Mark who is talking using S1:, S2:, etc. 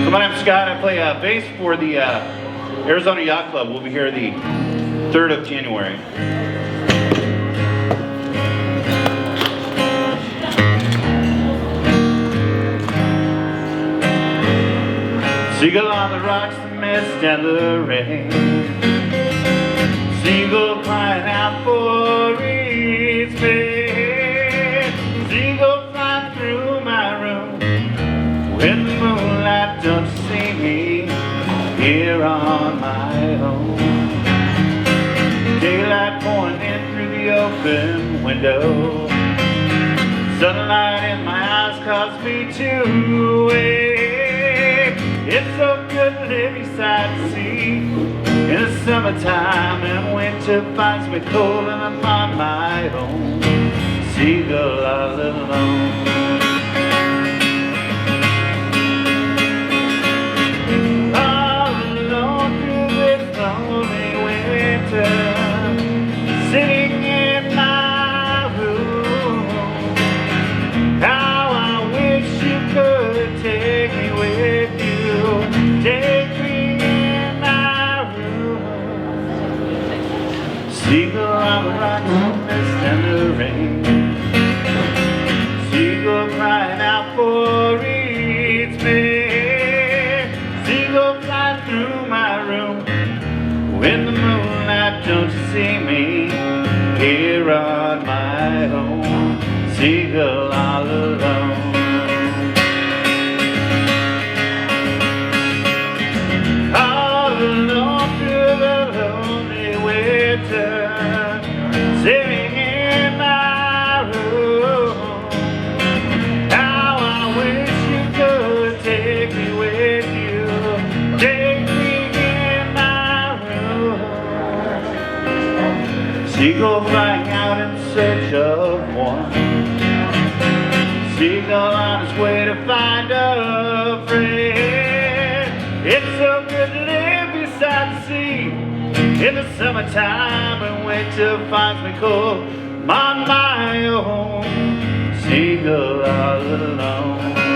S1: So my name's Scott. I play bass for the Arizona Yacht Club. We'll be here the 3rd of January. Seagull on the rocks, the mist and the rain. Seagull crying out for its fate. Seagull flying through my room. When the moonlight don't see me here on my own. Daylight pouring in through the open window. Sunlight in my eyes cause me to wake. It's so good to live beside the sea in the summertime, and winter finds me cold and I'm on my own. Seagull all alone. Sitting in my room, how I wish you could take me with you. Take me in my room. Seagull on the rocks, the mist and the rain. Seagull crying out for its mate. Seagull flying through my room. When the moonlight don't you see me here on my own. Seagull all alone. All alone through the lonely winter, sitting in my room. How I wish you could take me with you. Take me. Seagull flying out in search of one. Seagull on his way to find a friend. It's so good to live beside the sea in the summertime, and winter finds me cold. I'm on my own. Seagull all alone.